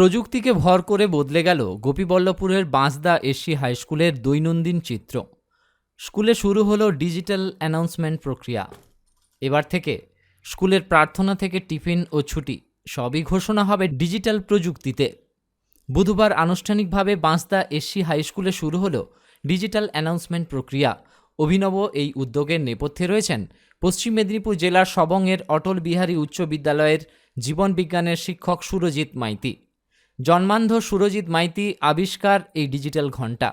প্রযুক্তিকে ভর করে বদলে গেল গোপীবল্লভপুরের বাঁশদা এসসি হাই স্কুলের দৈনন্দিন চিত্র। স্কুলে শুরু হলো ডিজিটাল অ্যানাউন্সমেন্ট প্রক্রিয়া। এবার থেকে স্কুলের প্রার্থনা থেকে টিফিন ও ছুটি সবই ঘোষণা হবে ডিজিটাল প্রযুক্তিতে। বুধবার আনুষ্ঠানিকভাবে বাঁশদা এসসি হাই স্কুলে শুরু হলো ডিজিটাল অ্যানাউন্সমেন্ট প্রক্রিয়া। অভিনব এই উদ্যোগের নেপথ্যে রয়েছেন পশ্চিম মেদিনীপুর জেলার সবংয়ের অটল বিহারী উচ্চ বিদ্যালয়ের জীবন বিজ্ঞানের শিক্ষক সুরজিৎ মাইতি। জন্মান্ধ সুরজিৎ মাইতি আবিষ্কার এই ডিজিটাল ঘণ্টা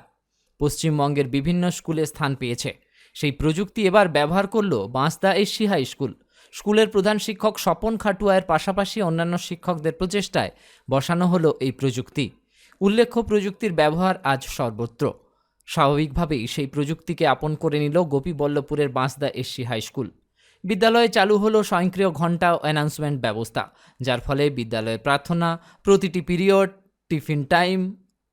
পশ্চিমবঙ্গের বিভিন্ন স্কুলে স্থান পেয়েছে। সেই প্রযুক্তি এবার ব্যবহার করল বাঁশদা এসসি হাই স্কুল। স্কুলের প্রধান শিক্ষক স্বপন খাটুয়ার পাশাপাশি অন্যান্য শিক্ষকদের প্রচেষ্টায় বসানো হলো এই প্রযুক্তি। উল্লেখ্য, প্রযুক্তির ব্যবহার আজ সর্বত্র। স্বাভাবিকভাবেই সেই প্রযুক্তিকে আপন করে নিল গোপীবল্লভপুরের বাঁশদা এসসি হাই স্কুল। বিদ্যালয়ে চালু হলো স্বয়ংক্রিয় ঘণ্টা ও অ্যানাউন্সমেন্ট ব্যবস্থা, যার ফলে বিদ্যালয়ের প্রার্থনা, প্রতিটি পিরিয়ড, টিফিন টাইম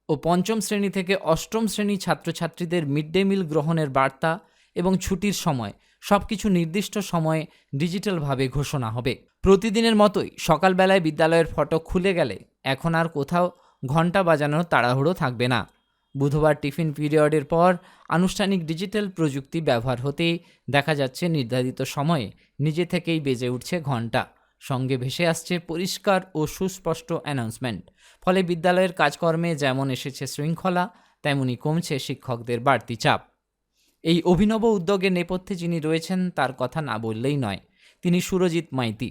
ও পঞ্চম শ্রেণী থেকে অষ্টম শ্রেণী ছাত্রছাত্রীদের মিড ডে মিল গ্রহণের বার্তা এবং ছুটির সময় সবকিছু নির্দিষ্ট সময়ে ডিজিটালভাবে ঘোষণা হবে। প্রতিদিনের মতোই সকালবেলায় বিদ্যালয়ের ফটক খুলে গেলে এখন আর কোথাও ঘণ্টা বাজানোর তাড়াহুড়ো থাকবে না। বুধবার টিফিন পিরিয়ডের পর আনুষ্ঠানিক ডিজিটাল প্রযুক্তি ব্যবহার হতেই দেখা যাচ্ছে নির্ধারিত সময়ে নিজে থেকেই বেজে উঠছে ঘণ্টা। সঙ্গে ভেসে আসছে পরিষ্কার ও সুস্পষ্ট অ্যানাউন্সমেন্ট। ফলে বিদ্যালয়ের কাজকর্মে যেমন এসেছে শৃঙ্খলা, তেমনি কমছে শিক্ষকদের বাড়তি চাপ। এই অভিনব উদ্যোগের নেপথ্যে যিনি রয়েছেন তার কথা না বললেই নয়। তিনি সুরজিৎ মাইতি,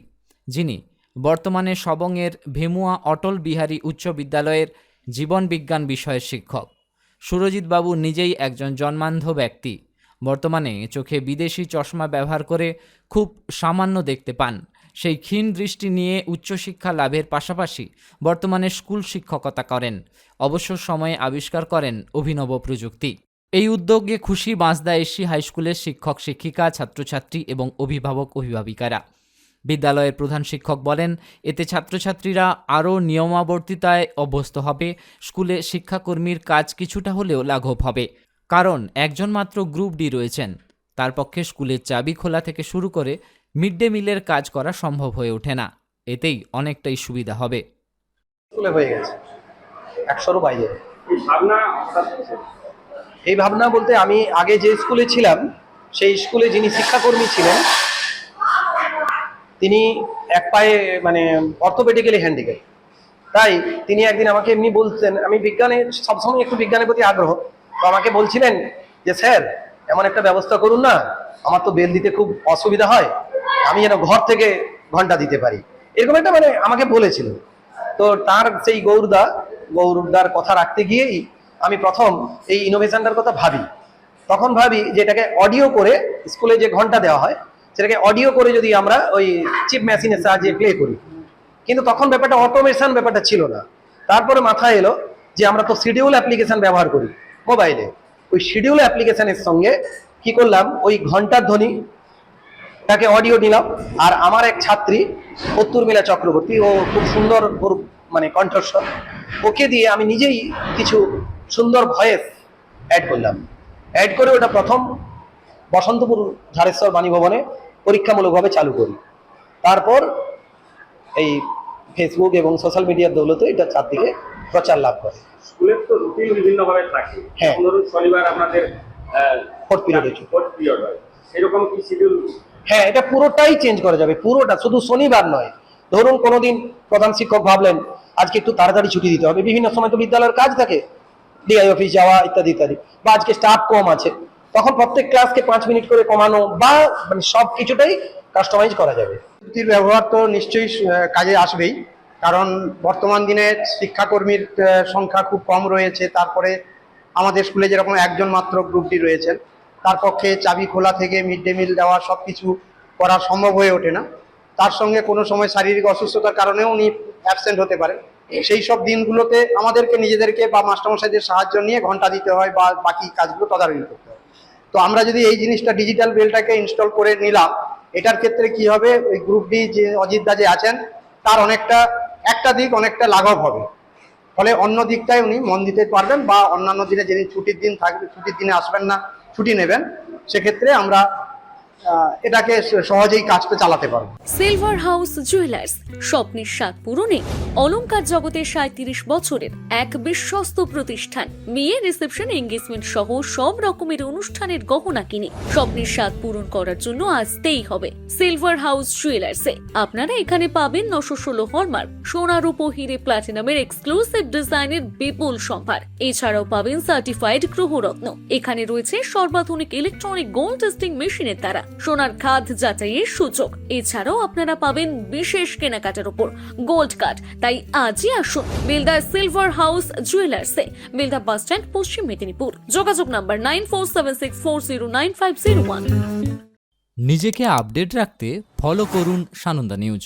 যিনি বর্তমানে সবংয়ের ভেমুয়া অটল বিহারী উচ্চ বিদ্যালয়ের জীবন বিজ্ঞান বিষয়ের শিক্ষক। সুরজিৎ বাবু নিজেই একজন জন্মান্ধ ব্যক্তি। বর্তমানে চোখে বিদেশি চশমা ব্যবহার করে খুব সামান্য দেখতে পান। সেই ক্ষীণ দৃষ্টি নিয়ে উচ্চশিক্ষা লাভের পাশাপাশি বর্তমানে স্কুল শিক্ষকতা করেন। অবসর সময়ে আবিষ্কার করেন অভিনব প্রযুক্তি। এই উদ্যোগে খুশি বাঁশদা এসসি হাই স্কুলের শিক্ষক শিক্ষিকা, ছাত্রছাত্রী এবং অভিভাবক অভিভাবিকারা। বিদ্যালয়ের প্রধান শিক্ষক বলেন, এতে ছাত্রছাত্রীরা আরও নিয়মাবর্তিতায় অভ্যস্ত হবে। স্কুলে শিক্ষাকর্মীর কাজ কিছুটা হলেও লাঘব হবে, কারণ একজন মাত্র গ্রুপ ডি রয়েছেন। তার পক্ষে স্কুলের চাবি খোলা থেকে শুরু করে মিড ডে মিলের কাজ করা সম্ভব হয়ে ওঠে না। এতেই অনেকটাই সুবিধা হবে। স্কুলে হয়ে গেছে 100-র বাইরে। এই ভাবনা বলতে, আমি আগে যে স্কুলে ছিলাম সেই স্কুলে যিনি শিক্ষাকর্মী ছিলেন তিনি এক পায়ে অর্থোপেডিক্যালি হ্যান্ডিক্যাপ। তাই তিনি একদিন আমাকে এমনি বলতেন, আমি বিজ্ঞানে সবসময় একটু বিজ্ঞানের প্রতি আগ্রহ, তো আমাকে বলছিলেন যে স্যার এমন একটা ব্যবস্থা করুন না, আমার তো বেল দিতে খুব অসুবিধা হয়, আমি যেন ঘর থেকে ঘন্টা দিতে পারি, এরকম একটা আমাকে বলেছিলেন। তো তার সেই গৌরদার কথা রাখতে গিয়েই আমি প্রথম এই ইনোভেশনটার কথা ভাবি। তখন ভাবি যে এটাকে অডিও করে, স্কুলে যে ঘন্টা দেওয়া হয় সেটাকে অডিও করে যদি আমরা ওই চিপ মেশিনের সাহায্যে প্লে করি। কিন্তু তখন ব্যাপারটা অটোমেশন ব্যাপারটা ছিল না। তারপরে মাথায় এলো যে আমরা তো শিডিউল অ্যাপ্লিকেশন ব্যবহার করি মোবাইলে। ওই শিডিউল অ্যাপ্লিকেশনের সঙ্গে কি করলাম, ওই ঘন্টার ধ্বনি তাকে অডিও নিলাম। আর আমার এক ছাত্রী উত্তরমিলা চক্রবর্তী, ও খুব সুন্দর ওর কণ্ঠস্বর, ওকে দিয়ে আমি নিজেই কিছু সুন্দর ভয়েস অ্যাড করলাম। অ্যাড করে ওটা প্রথম বসন্তপুর ঝাড়েশ্বর বাণী ভবনে পরীক্ষামূলকভাবে চালু করি। তারপর এই ফেসবুক এবং সোশ্যাল মিডিয়ার দৌলতে এটা চারদিকে প্রচার লাভ করে। স্কুলের তো রুটিন বিভিন্নভাবে থাকে। হ্যাঁ, ধরুন শনিবার আপনাদের ফোর্থ পিরিয়ড হয়, এরকম কি শিডিউল? হ্যাঁ, এটা পুরোটাই চেঞ্জ করা যাবে, পুরোটা, শুধু শনিবার নয়। ধরুন কোনোদিন প্রধান শিক্ষক ভাবলেন আজকে একটু তাড়াতাড়ি ছুটি দিতে হবে, বিভিন্ন সময় তো বিদ্যালয়ের কাজ থাকে, ডিআই অফিস যাওয়া ইত্যাদি ইত্যাদি, বা আজকে স্টাফ কম আছে, তখন প্রত্যেক ক্লাসকে 5 মিনিট করে কমানো বা সব কিছুটাই কাস্টমাইজ করা যাবে। প্রযুক্তির ব্যবহার তো নিশ্চয়ই কাজে আসবেই, কারণ বর্তমান দিনে শিক্ষাকর্মীর সংখ্যা খুব কম রয়েছে। তারপরে আমাদের স্কুলে যেরকম একজন মাত্র গ্রুপ ডি রয়েছেন, তার পক্ষে চাবি খোলা থেকে মিড ডে মিল দেওয়া সব কিছু করা সম্ভব হয়ে ওঠে না। তার সঙ্গে কোনো সময় শারীরিক অসুস্থতার কারণেও উনি অ্যাবসেন্ট হতে পারে। সেই সব দিনগুলোতে আমাদেরকে নিজেদেরকে বা মাস্টারমশাইদের সাহায্য নিয়ে ঘন্টা দিতে হয় বা বাকি কাজগুলো তদারকি করতে হয়। তো আমরা যদি এই জিনিসটা ডিজিটাল বেলটাকে ইনস্টল করে নিলাম, এটার ক্ষেত্রে কি হবে, ওই গ্রুপ ডি যে অজিতদা যে আছেন তার একটা দিক অনেকটা লাঘব হবে। ফলে অন্য দিকটায় উনি মন দিতে পারবেন, বা অন্যান্য দিনে যিনি ছুটির দিন থাকবে, ছুটির দিনে আসবেন না, ছুটি নেবেন, সেক্ষেত্রে আমরা এটাকে সহজেই কাজটা চালাতে পারবো। সিলভার হাউস জুয়েলার্স, স্বপ্নের স্বাদ পূরণে অলংকার জগতের 37 বছরের এক বিশ্বস্ত প্রতিষ্ঠান। বিয়ে, রিসেপশন, এঙ্গেজমেন্ট সহ সব রকমের অনুষ্ঠানের গহনা কিনে স্বপ্নের স্বাদ পূরণ করার জন্য আসতেই হবে সিলভার হাউস জুয়েলার্সে। আপনারা এখানে পাবেন 916 হলমার্ক সোনা, রূপো, হিরে, প্লাটিনামের এক্সক্লুসিভ ডিজাইনের বিপুল সম্ভার। এছাড়াও পাবেন সার্টিফাইড গ্রহরত্ন। এখানে রয়েছে সর্বাধুনিক ইলেকট্রনিক গোল্ড টেস্টিং মেশিনের দ্বারা সোনার খাদ যাচাইয়ের সুযোগ। এছাড়াও আপনারা পাবেন বিশেষ কেনাকাটার উপর গোল্ড কার্ড। তাই আজই আসুন বেলদা সিলভার হাউস জুয়েলার্সে, বেলদা বাস স্ট্যান্ড, পশ্চিম মেদিনীপুর। যোগাযোগ নাম্বার 9476409501। নিজেকে আপডেট রাখতে ফলো করুন সানন্দা নিউজ।